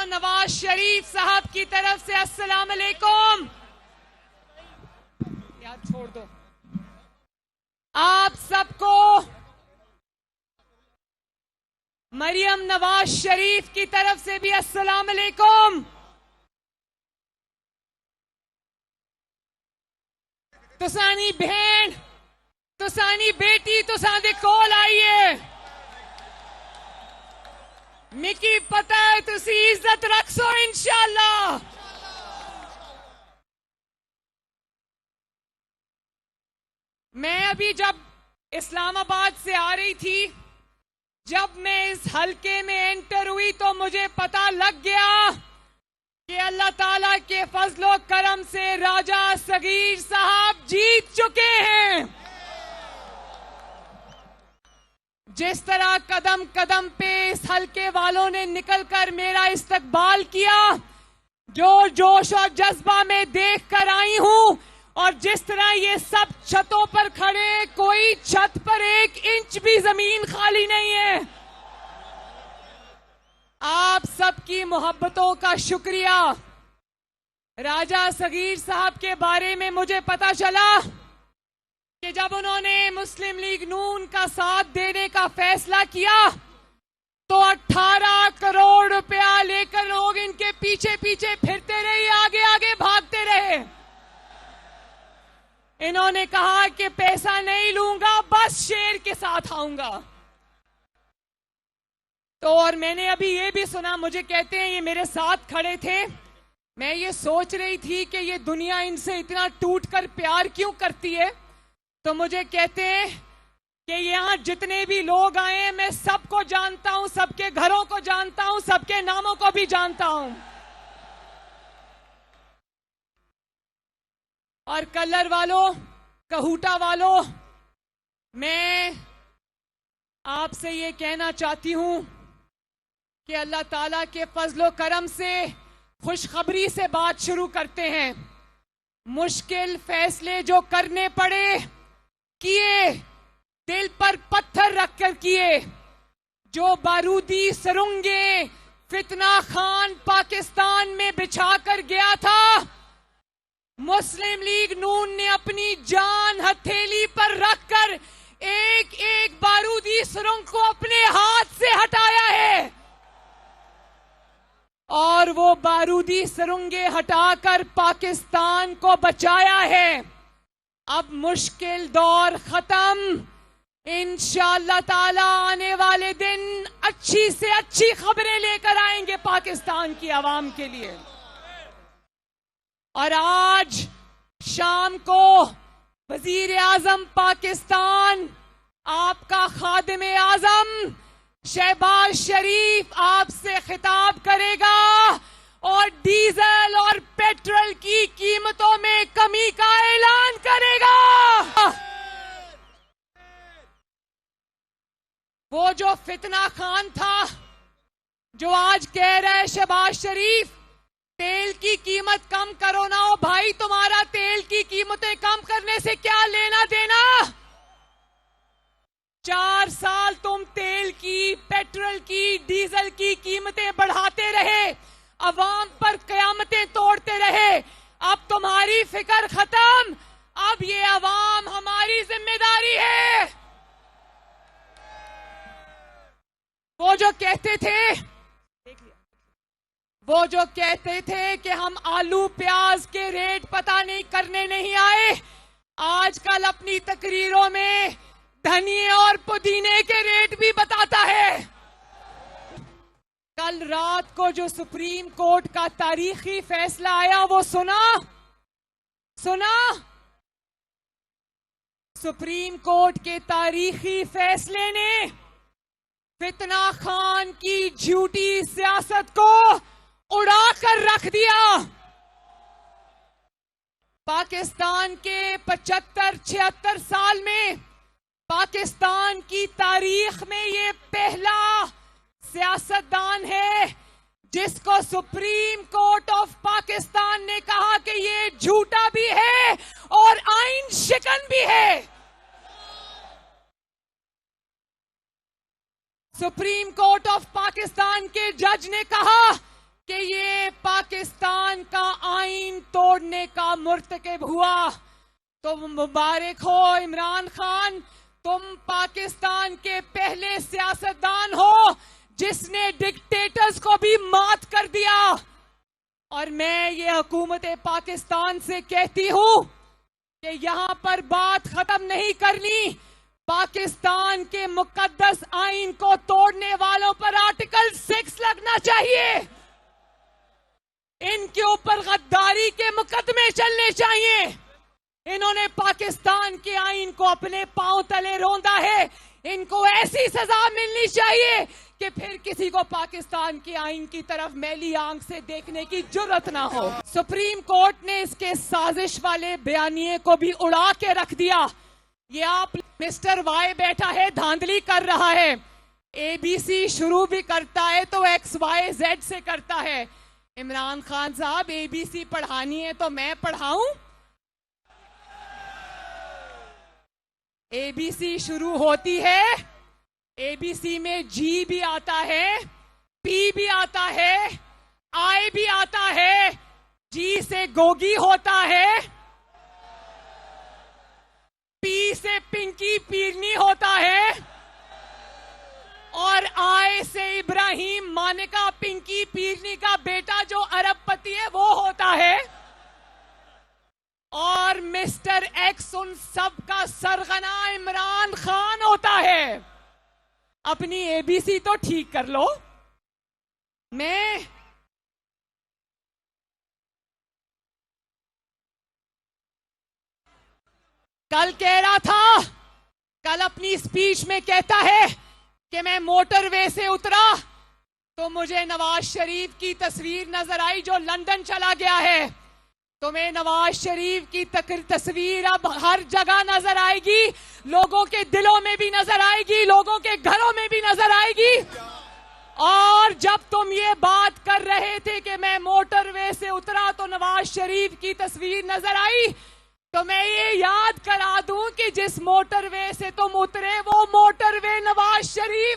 नवाज शरीफ साहब की तरफ से अस्सलाम अलैकुम। यार छोड़ दो। आप सबको मरियम नवाज शरीफ की तरफ से भी अस्सलाम अलैकुम। तुसानी बहन, तुसानी बेटी, तुसादे कोल आई है। मिकी पता है तुसी इज्जत रखसो इंशाअल्लाह। मैं अभी जब इस्लामाबाद से आ रही थी, जब मैं इस हलके में एंटर हुई तो मुझे पता लग गया कि अल्लाह ताला के फजलो करम से राजा सगीर साहब जीत चुके हैं। जिस तरह कदम कदम पे इस हलके वालों ने निकलकर मेरा इस्तकबाल किया, जो जोश और जज्बा में देख कर आई हूं, और जिस तरह ये सब छतों पर खड़े, कोई छत पर 1 इंच भी जमीन खाली नहीं है। आप सबकी मोहब्बतों का शुक्रिया। राजा सगीर साहब के बारे में मुझे पता चला कि जब उन्होंने मुस्लिम लीग नून का साथ देने का फैसला किया तो 18 करोड़ रुपया लेकर लोग इनके पीछे पीछे फिरते रहे, आगे आगे भागते रहे। इन्होंने कहा कि पैसा नहीं लूंगा, बस शेर के साथ आऊंगा। तो और मैंने अभी ये भी सुना, मुझे कहते हैं ये मेरे साथ खड़े थे, मैं ये सोच रही थी कि ये दुनिया इनसे इतना टूटकर प्यार क्यों करती है। तो मुझे कहते हैं कि यहां जितने भी लोग आए हैं, मैं सबको जानता हूं, सबके घरों को जानता हूं, सबके नामों को भी जानता हूं। और कलर वालों, कहूटा वालों, मैं आपसे ये कहना चाहती हूं कि अल्लाह ताला के फजलो करम से खुशखबरी से बात शुरू करते हैं। मुश्किल फैसले जो करने पड़े किए, दिल पर पत्थर रखकर किए। जो बारूदी सुरंगे फितना खान पाकिस्तान में बिछाकर गया था, मुस्लिम लीग नून ने अपनी जान हथेली पर रखकर एक एक बारूदी सुरंग को अपने हाथ से हटाया है, और वो बारूदी सुरंगे हटाकर पाकिस्तान को बचाया है। अब मुश्किल दौर खत्म। इंशाअल्लाह ताला आने वाले दिन अच्छी से अच्छी खबरें लेकर आएंगे पाकिस्तान की आवाम के लिए। और आज शाम को वजीर आजम पाकिस्तान, आपका खादिम आजम शहबाज शरीफ आपसे खिताब करेगा और डीजल और पेट्रोल की कीमतों में कमी का ऐलान करेगा। वो जो फितना खान था, जो आज कह रहा है शहबाज शरीफ तेल की कीमत कम करो ना, ओ भाई तुम्हारा तेल की कीमतें कम करने से क्या लेना देना। 4 साल तुम तेल की, पेट्रोल की, डीजल की कीमतें बढ़ाते रहे, अवाम पर कयामतें तोड़ते रहे। अब तुम्हारी फिक्र खत्म, अब ये अवाम हमारी जिम्मेदारी है। वो जो कहते थे कि हम आलू प्याज के रेट पता नहीं करने नहीं आए, आजकल अपनी तकरीरों में धनिए और पुदीने के रेट भी बताता है। कल रात को जो सुप्रीम कोर्ट का तारीखी फैसला आया, वो सुना? सुप्रीम कोर्ट के तारीखी फैसले ने फितना खान की झूठी सियासत को उड़ाकर रख दिया। पाकिस्तान के 75-76 साल में, पाकिस्तान की तारीख में ये पहला सियासतदान है जिसको सुप्रीम कोर्ट ऑफ पाकिस्तान ने कहा कि ये झूठा भी है और आइन शिकन भी है। सुप्रीम कोर्ट ऑफ पाकिस्तान के जज ने कहा कि ये पाकिस्तान का आईन तोड़ने का मुर्तकिब हुआ, तो मुबारक हो इमरान खान, तुम पाकिस्तान के पहले सियासतदान हो जिसने डिक्टेटर्स को भी मात कर दिया। और मैं ये हुकूमत पाकिस्तान से कहती हूं कि यहां पर बात खत्म नहीं करनी, पाकिस्तान के मुकद्दस आईन को तोड़ने वालों पर आर्टिकल 6 लगना चाहिए, इनके ऊपर गद्दारी के मुकदमे चलने चाहिए। इन्होंने पाकिस्तान के आईन को अपने पांव तले रौंदा है, इनको ऐसी सजा मिलनी चाहिए कि फिर किसी को पाकिस्तान के आईन की तरफ मैली आंख से देखने की जुर्रत ना हो। सुप्रीम कोर्ट ने इसके साजिश वाले बयानिए को भी उड़ा के रख दिया। ये आप मिस्टर वाई बैठा है, धांधली कर रहा है, एबीसी शुरू भी करता है तो XYZ से करता है। इमरान खान साहब, एबीसी पढ़ानी है तो मैं पढ़ाऊं? एबीसी शुरू होती है, एबीसी में जी भी आता है, पी भी आता है, आई भी आता है, जी से गोगी होता है, पी से पिंकी पीरनी होता है, और आई से इब्राहिम मानिका पिंकी पीरनी का बेटा जो अरबपति है वो होता है, और मिस्टर एक्स उन सब का सरगना इमरान खान होता है। अपनी एबीसी तो ठीक कर लो। मैं कल कह रहा था, कल अपनी स्पीच में कहता है कि मैं मोटरवे से उतरा तो मुझे नवाज शरीफ की तस्वीर नजर आई जो लंदन चला गया है। तुम्हें नवाज शरीफ की तस्वीर अब हर जगह नजर आएगी, लोगों के दिलों में भी नजर आएगी, लोगों के घरों में भी नजर आएगी। और जब तुम ये बात कर रहे थे कि मैं मोटरवे से उतरा तो नवाज शरीफ की तस्वीर नजर आई, तो मैं ये याद करा दूं कि जिस मोटरवे से तुम उतरे वो मोटरवे नवाज शरीफ